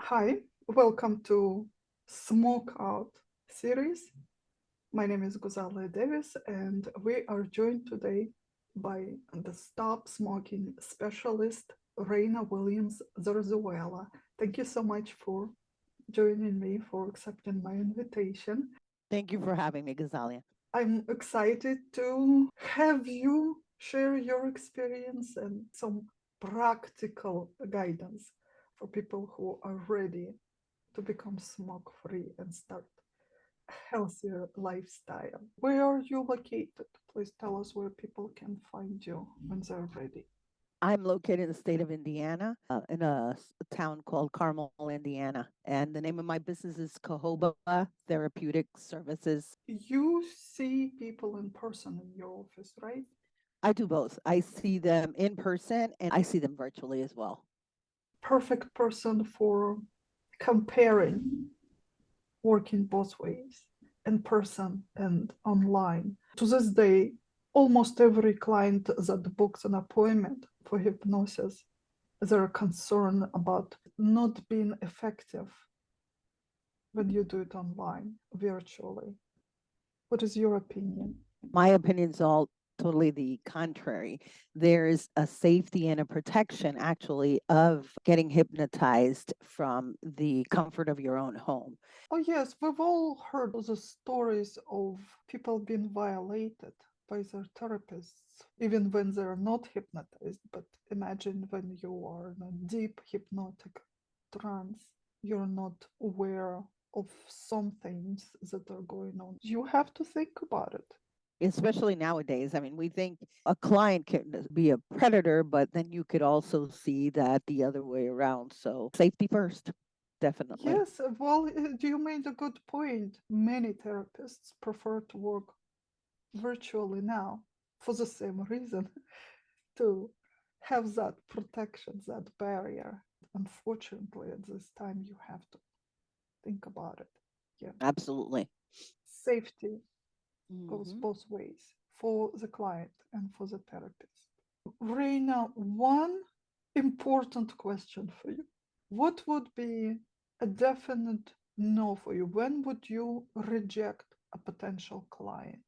Hi, welcome to Smoke Out series. My name is Guzalia Davis, and we are joined today by the stop smoking specialist, Reyna Williams Zarzuela. Thank you so much for joining me, for accepting my invitation. Thank you for having me, Guzalia. I'm excited to have you share your experience and some practical guidance for people who are ready to become smoke free and start a healthier lifestyle. Where are you located? Please tell us where people can find you when they're ready. I'm located in the state of Indiana, in a town called Carmel, Indiana. And the name of my business is Cahoba Therapeutic Services. You see people in person in your office, right? I do both. I see them in person and I see them virtually as well. Perfect person for comparing working both ways, in person and online. To this day, almost every client that books an appointment for hypnosis, they're concerned about not being effective when you do it online, virtually. What is your opinion? My opinion is all totally the contrary. There's a safety and a protection actually of getting hypnotized from the comfort of your own home. Oh, yes, we've all heard the stories of people being violated by their therapists, even when they're not hypnotized. But imagine when you are in a deep hypnotic trance, you're not aware of some things that are going on. You have to think about it. Especially nowadays. I mean, we think a client can be a predator, but then you could also see that the other way around. So safety first, definitely. Yes, well, you made a good point. Many therapists prefer to work virtually now for the same reason to have that protection, that barrier. Unfortunately, at this time, you have to think about it. Yeah. Absolutely. Safety goes Hmm. both ways for the client and for the therapist. Reina, one important question for you. What would be a definite no for you? When would you reject a potential client?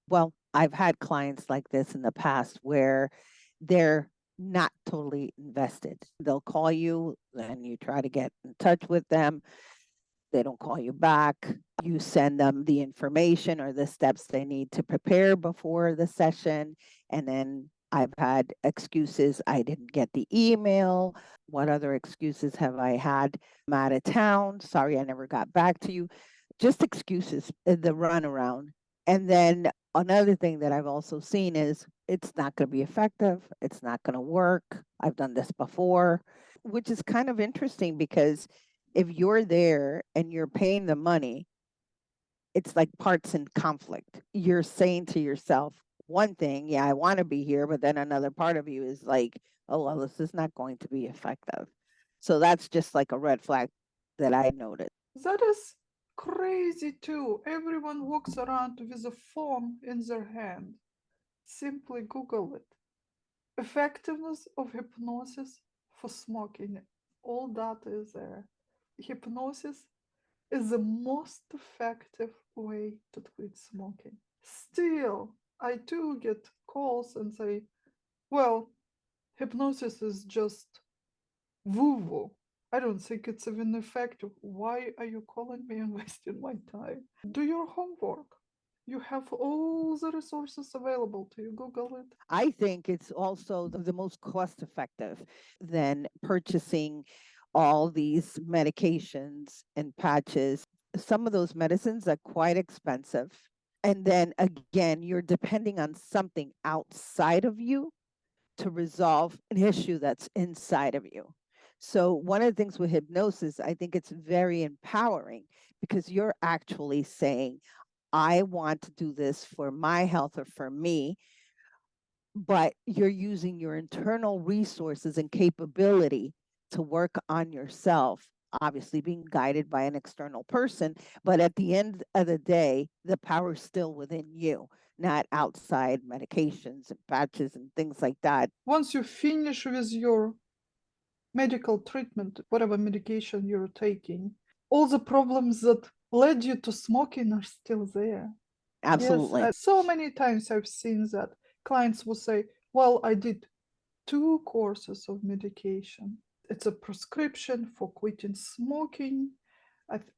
Well, I've had clients like this in the past where they're not totally invested. They'll call you and you try to get in touch with them. They don't call you back. You send them the information or the steps they need to prepare before the session. And then I've had excuses. I didn't get the email. What other excuses have I had? I'm out of town. Sorry, I never got back to you. Just excuses, the runaround. And then another thing that I've also seen is it's not going to be effective. It's not going to work. I've done this before, which is kind of interesting because if you're there and you're paying the money, it's like parts in conflict. You're saying to yourself, one thing, yeah, I want to be here, but then another part of you is like, oh, well, this is not going to be effective. So that's just like a red flag that I noticed. That is crazy too. Everyone walks around with a phone in their hand. Simply Google it. Effectiveness of hypnosis for smoking. All data is there. Hypnosis is the most effective way to quit smoking. Still, I do get calls and say, well, hypnosis is just woo woo. I don't think it's even effective. Why are you calling me and wasting my time? Do your homework. You have all the resources available to you. Google it. I think it's also the most cost effective than purchasing all these medications and patches. Some of those medicines are quite expensive. And then again, you're depending on something outside of you to resolve an issue that's inside of you. So, one of the things with hypnosis, I think it's very empowering because you're actually saying, I want to do this for my health or for me, but you're using your internal resources and capability to work on yourself, obviously being guided by an external person. But at the end of the day, the power is still within you, not outside medications and patches and things like that. Once you finish with your medical treatment, whatever medication you're taking, all the problems that led you to smoking are still there. Yes, Absolutely. so many times I've seen that clients will say, well, I did 2 courses of medication. It's a prescription for quitting smoking.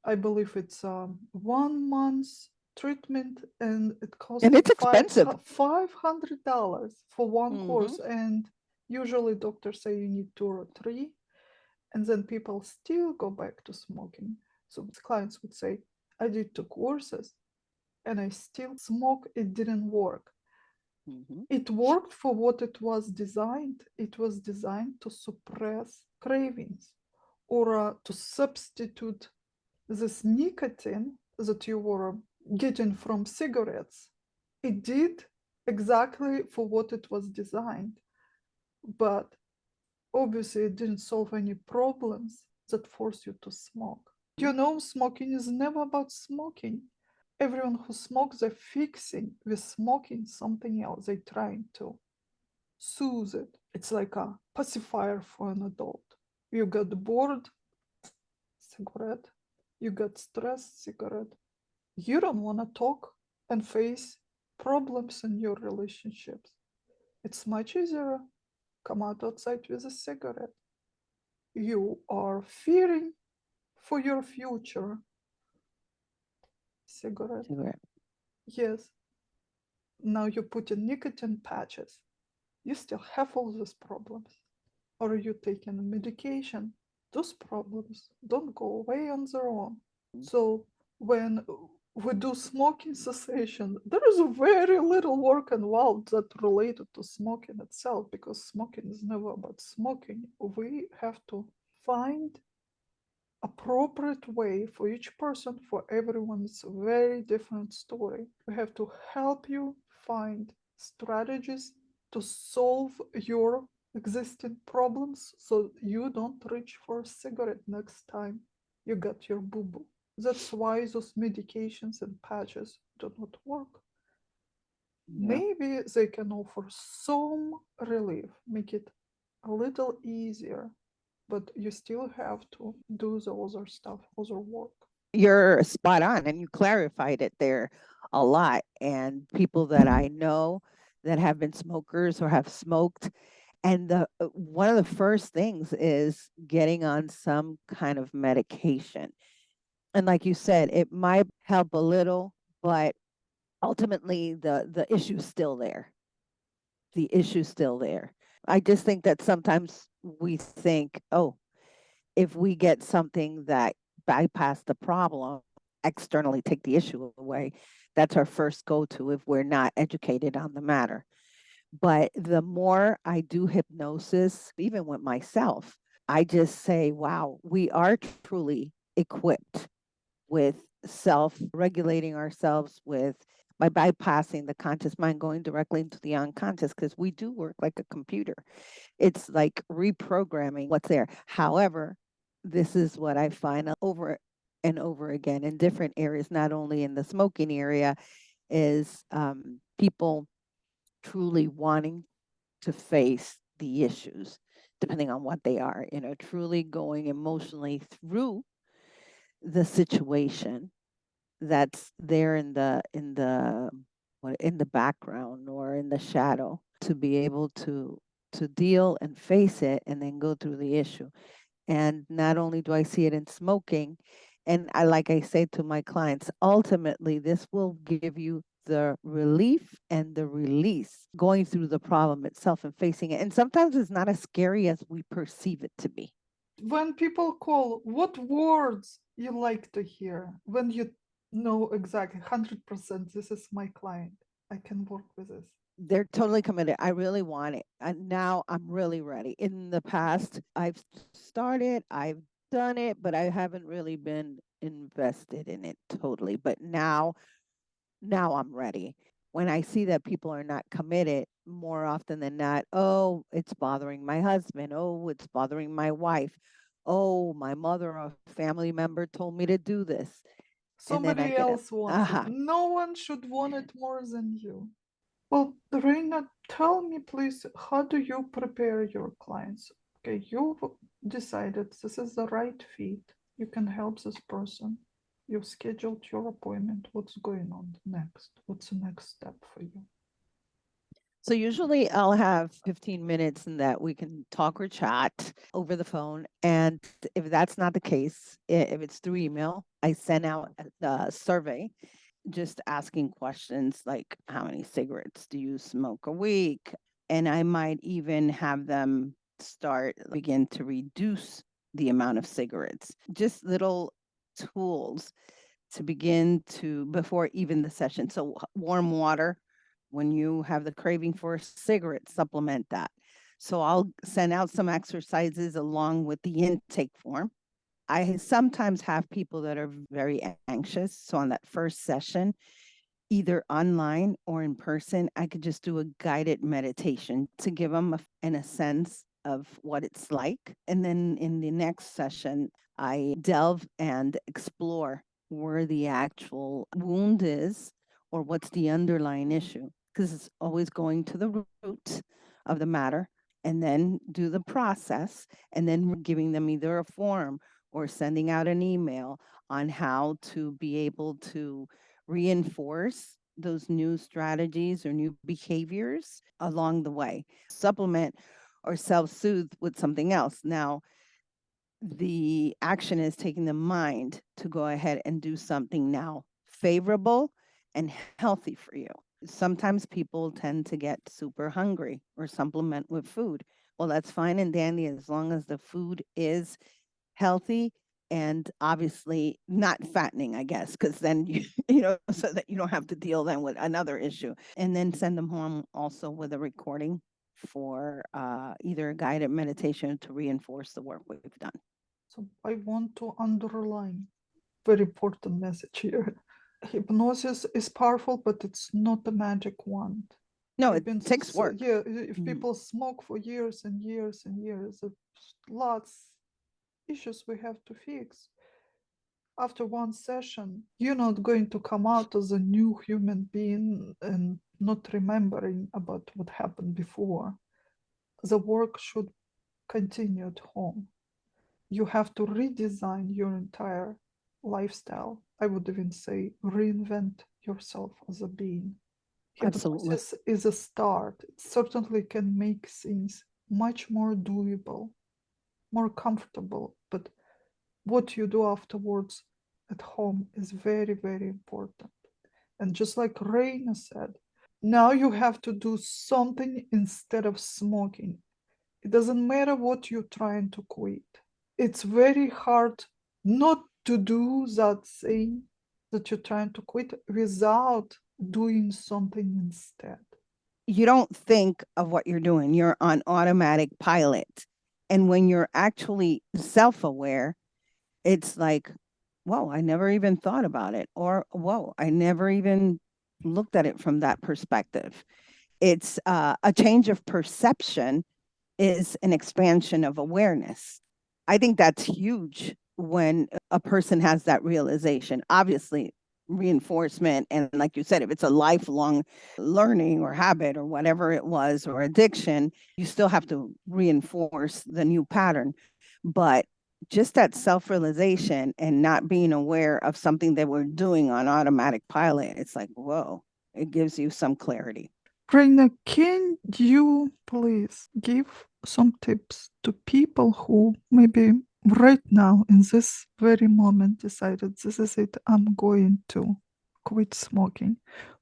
I believe it's 1 month treatment, and it costs And me it's expensive. $500 for one Hmm. course. And usually doctors say you need 2 or 3, and then people still go back to smoking. So clients would say, I did 2 courses and I still smoke. It didn't work. Hmm. It worked for what it was designed. It was designed to suppress cravings, or to substitute this nicotine that you were getting from cigarettes. It did exactly for what it was designed, but obviously it didn't solve any problems that force you to smoke. Smoking is never about smoking. Everyone who smokes, they're fixing with smoking something else. They're trying to soothe it. It's like a pacifier for an adult. You got bored, cigarette. You got stressed, cigarette. You don't want to talk and face problems in your relationships. It's much easier. Come out outside with a cigarette. You are fearing for your future. Cigarette. Cigarette. Yes. Now you put in nicotine patches. You still have all these problems. Or you taking medication. Those problems don't go away on their own. So when we do smoking cessation, there is very little work involved that related to smoking itself, because smoking is never about smoking. We have to find appropriate way for each person. For everyone's very different story. We have to help you find strategies to solve your existing problems so you don't reach for a cigarette next time you got your boo-boo. That's why those medications and patches do not work. Yeah. Maybe they can offer some relief, make it a little easier, but you still have to do the other stuff, other work. You're spot on, and you clarified it there a lot. And people that I know that have been smokers or have smoked, and the one of the first things is getting on some kind of medication. And like you said, it might help a little, but ultimately the issue's still there. The issue's still there. I just think that sometimes we think, oh, if we get something that bypass the problem, externally take the issue away, that's our first go-to if we're not educated on the matter. But the more I do hypnosis, even with myself, I just say, wow, we are truly equipped with self regulating ourselves with by bypassing the conscious mind, going directly into the unconscious, because we do work like a computer. It's like reprogramming what's there. However, this is what I find over and over again in different areas, not only in the smoking area, is people truly wanting to face the issues, depending on what they are, truly going emotionally through the situation that's there in the background or in the shadow, to be able to deal and face it and then go through the issue. And not only do I see it in smoking, and like I say to my clients, ultimately this will give you the relief and the release going through the problem itself and facing it. And sometimes it's not as scary as we perceive it to be. When people call, what words you like to hear when you know exactly 100% this is my client, I can work with this? They're totally committed. I really want it. And now I'm really ready. In the past, I've started, I've done it, but I haven't really been invested in it totally. But now I'm ready. When I see that people are not committed, more often than not, oh, it's bothering my husband. Oh, it's bothering my wife. Oh, my mother or family member told me to do this. And then I Somebody get it. else wants it. Aha. No one should want it more than you. Well, Reyna, tell me please, how do you prepare your clients? Okay, you've decided this is the right fit. You can help this person. You've scheduled your appointment. What's going on next? What's the next step for you? So usually I'll have 15 minutes in that we can talk or chat over the phone. And if that's not the case, if it's through email, I send out the survey just asking questions like how many cigarettes do you smoke a week? And I might even have them begin to reduce the amount of cigarettes, just little tools to begin to before even the session. So warm water, when you have the craving for a cigarette, supplement that. So I'll send out some exercises along with the intake form. I sometimes have people that are very anxious. So on that first session, either online or in person, I could just do a guided meditation to give them a sense of what it's like. And then in the next session, I delve and explore where the actual wound is or what's the underlying issue, because it's always going to the root of the matter, and then do the process, and then giving them either a form or sending out an email on how to be able to reinforce those new strategies or new behaviors along the way, supplement or self soothe with something else. Now, the action is taking the mind to go ahead and do something now favorable and healthy for you. Sometimes people tend to get super hungry or supplement with food. Well, that's fine and dandy as long as the food is healthy and obviously not fattening, I guess, because then so that you don't have to deal then with another issue. And then send them home also with a recording for either a guided meditation to reinforce the work we've done. So I want to underline very important message here. Hypnosis is powerful, but it's not a magic wand. No, it takes work. Yeah, if people smoke for years and years and years, there's lots issues we have to fix. After one session, you're not going to come out as a new human being and not remembering about what happened before. The work should continue at home. You have to redesign your entire lifestyle. I would even say reinvent yourself as a being. Absolutely. Hypnosis is a start. It certainly can make things much more doable, more comfortable, but what you do afterwards at home is very, very important. And just like Reyna said, now you have to do something instead of smoking. It doesn't matter what you're trying to quit. It's very hard not to do that thing that you're trying to quit without doing something instead. You don't think of what you're doing, you're on automatic pilot. And when you're actually self aware, it's like, whoa, I never even thought about it. Or, whoa, I never even looked at it from that perspective. It's a change of perception is an expansion of awareness. I think that's huge when a person has that realization. Obviously, reinforcement, and like you said, if it's a lifelong learning or habit or whatever it was, or addiction, you still have to reinforce the new pattern. But just that self-realization and not being aware of something that we're doing on automatic pilot, it's like, whoa, it gives you some clarity. Reyna, can you please give some tips to people who maybe right now in this very moment decided this is it, I'm going to quit smoking?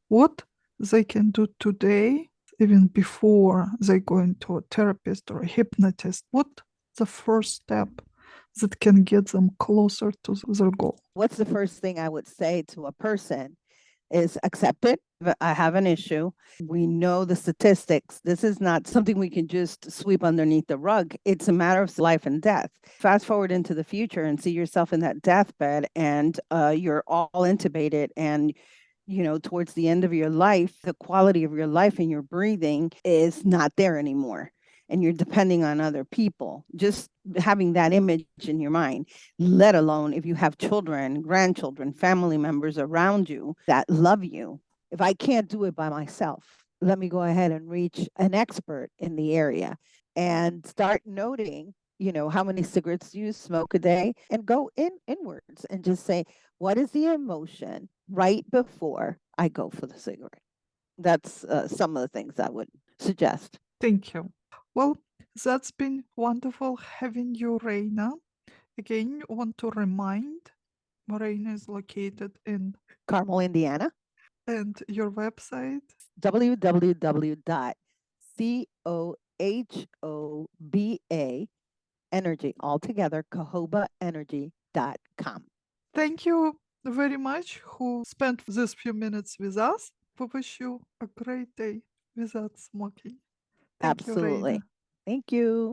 What they can do today, even before they go into a therapist or a hypnotist? What the first step that can get them closer to their goal? What's the first thing I would say to a person is accept it. I have an issue. We know the statistics. This is not something we can just sweep underneath the rug. It's a matter of life and death. Fast forward into the future and see yourself in that deathbed and you're all intubated and towards the end of your life, the quality of your life and your breathing is not there anymore. And you're depending on other people. Just having that image in your mind, let alone if you have children, grandchildren, family members around you that love you. If I can't do it by myself, let me go ahead and reach an expert in the area. and start noting, how many cigarettes you smoke a day, and go inwards and just say, what is the emotion right before I go for the cigarette? That's some of the things I would suggest. Thank you. Well, that's been wonderful having you, Reyna. Again, want to remind Reyna is located in Carmel, Indiana, and your website. www.cohoba energy altogether cohobaenergy.com. Thank you very much who spent these few minutes with us. We wish you a great day without smoking. Thank you, Absolutely. Reyna. Thank you.